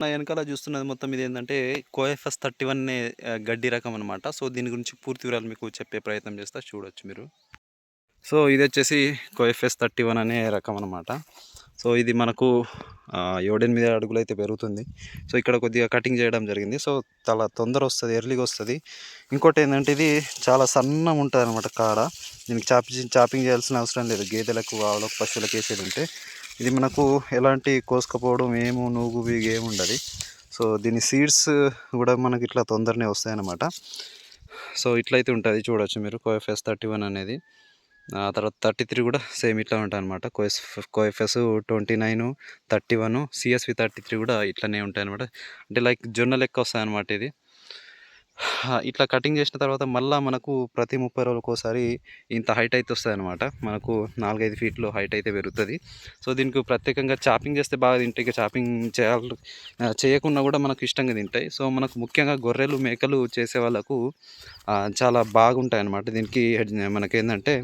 నా వెనకాల చూస్తున్నది మొత్తం ఇదేంటంటే కోఎఫ్ఎస్ 31 గడ్డి రకం అనమాట. సో, దీని గురించి పూర్తి వివరాలు మీకు చెప్పే ప్రయత్నం చేస్తా చూడొచ్చు మీరు. సో, ఇదొచ్చేసి కోఎఫ్ఎస్ 31 అనే రకం అనమాట. సో, ఇది మనకు 7, 8 అడుగులైతే పెరుగుతుంది. సో, ఇక్కడ కొద్దిగా కటింగ్ చేయడం జరిగింది. సో, చాలా తొందర వస్తుంది, ఎర్లీగా వస్తుంది. ఇంకోటి ఏంటంటే ఇది చాలా సన్నగా ఉంటుంది అనమాట కాడ. దీనికి చాపింగ్ చేయాల్సిన అవసరం లేదు. గేదెలకు, ఆవులకు, పశువులకు వేసేది ఉంటే ఇది మనకు ఎలాంటి కోసుకపోవడం నూగు బీగు ఏముండదు. సో, దీని సీడ్స్ కూడా మనకి ఇట్లా తొందరనే వస్తాయన్నమాట. సో, ఇట్లయితే ఉంటుంది చూడవచ్చు మీరు కోఎఫ్ఎస్ 31 అనేది. తర్వాత 33 కూడా సేమ్ ఇట్లా ఉంటాయన్నమాట. కోఎఫ్ఎస్ 29, 31, సిఎస్వి 33 కూడా ఇట్లనే ఉంటాయన్నమాట. అంటే లైక్ జొన్న లెక్క వస్తాయన్నమాట ఇది. ఇట్లా కటింగ్ చేసిన తర్వాత మళ్ళీ మనకు ప్రతి 30 రోజులకోసారి ఇంత హైట్ అయితే వస్తుందన్నమాట. మనకు 4-5 ఫీట్లు హైట్ అయితే పెరుగుతుంది. సో, దీనికి ప్రత్యేకంగా చాపింగ్ చేస్తే బాగా తింటాయి. ఇక చాపింగ్ చేయకుండా కూడా మనకు ఇష్టంగా తింటాయి. సో, మనకు ముఖ్యంగా గొర్రెలు, మేకలు చేసే వాళ్ళకు చాలా బాగుంటాయి అన్నమాట. దీనికి మనకేంటంటే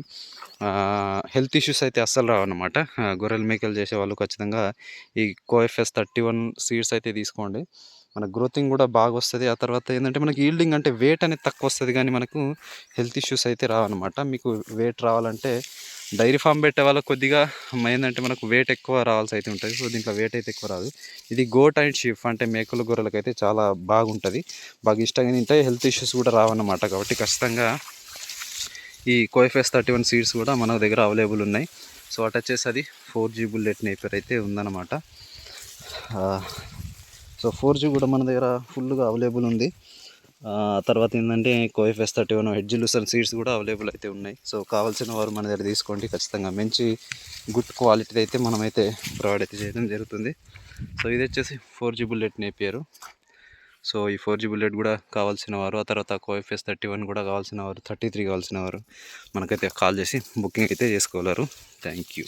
హెల్త్ ఇష్యూస్ అయితే అస్సలు రావన్నమాట. గొర్రెలు, మేకలు చేసేవాళ్ళు ఖచ్చితంగా ఈ కోఎఫ్ఎస్ 31 సీడ్స్ అయితే తీసుకోండి. మన గ్రోతింగ్ కూడా బాగా వస్తుంది. ఆ తర్వాత ఏంటంటే మనకి ఈల్డింగ్ అంటే వెయిట్ అనేది తక్కువ వస్తుంది, కానీ మనకు హెల్త్ ఇష్యూస్ అయితే రావన్నమాట. మీకు వెయిట్ రావాలంటే డైరీ ఫామ్ పెట్టే వాళ్ళకి కొద్దిగా ఏంటంటే మనకు వెయిట్ ఎక్కువ రావాల్సి అయితే ఉంటుంది. సో, దీంట్లో వెయిట్ అయితే ఎక్కువ రాదు. ఇది గోట్ అండ్ షీప్ అంటే మేకలు, గొర్రెలకు అయితే చాలా బాగుంటుంది. బాగా ఇష్టంగా తింటే హెల్త్ ఇష్యూస్ కూడా రావన్నమాట. కాబట్టి ఖచ్చితంగా ఈ కోఎఫ్ఎస్ 31 సీడ్స్ కూడా మన దగ్గర అవైలబుల్ ఉన్నాయి. సో, అటు వచ్చేసి అది 4G బుల్లెట్ నేపియర్ అయితే ఉందన్నమాట. సో, 4G కూడా మన దగ్గర ఫుల్గా అవైలబుల్ ఉంది. తర్వాత ఏంటంటే కోఎఫ్ఎస్ 31 హెడ్జ్ లూసన్ సీడ్స్ కూడా అవైలబుల్ అయితే ఉన్నాయి. సో, కావాల్సిన వారు మన దగ్గర తీసుకోండి. ఖచ్చితంగా మంచి గుడ్ క్వాలిటీ అయితే మనమైతే ప్రొవైడ్ అయితే చేయడం జరుగుతుంది. సో, ఇది వచ్చేసి 4G బుల్లెట్ నేపియర్. సో, ఈ 4G బుల్లెట్ కూడా కావాల్సిన వారు, ఆ తర్వాత కోఎఫ్ఎస్ 31 కూడా కావాల్సిన వారు, 33 కావాల్సిన వారు మనకైతే కాల్ చేసి బుకింగ్ అయితే చేసుకోగలరు. Thank you.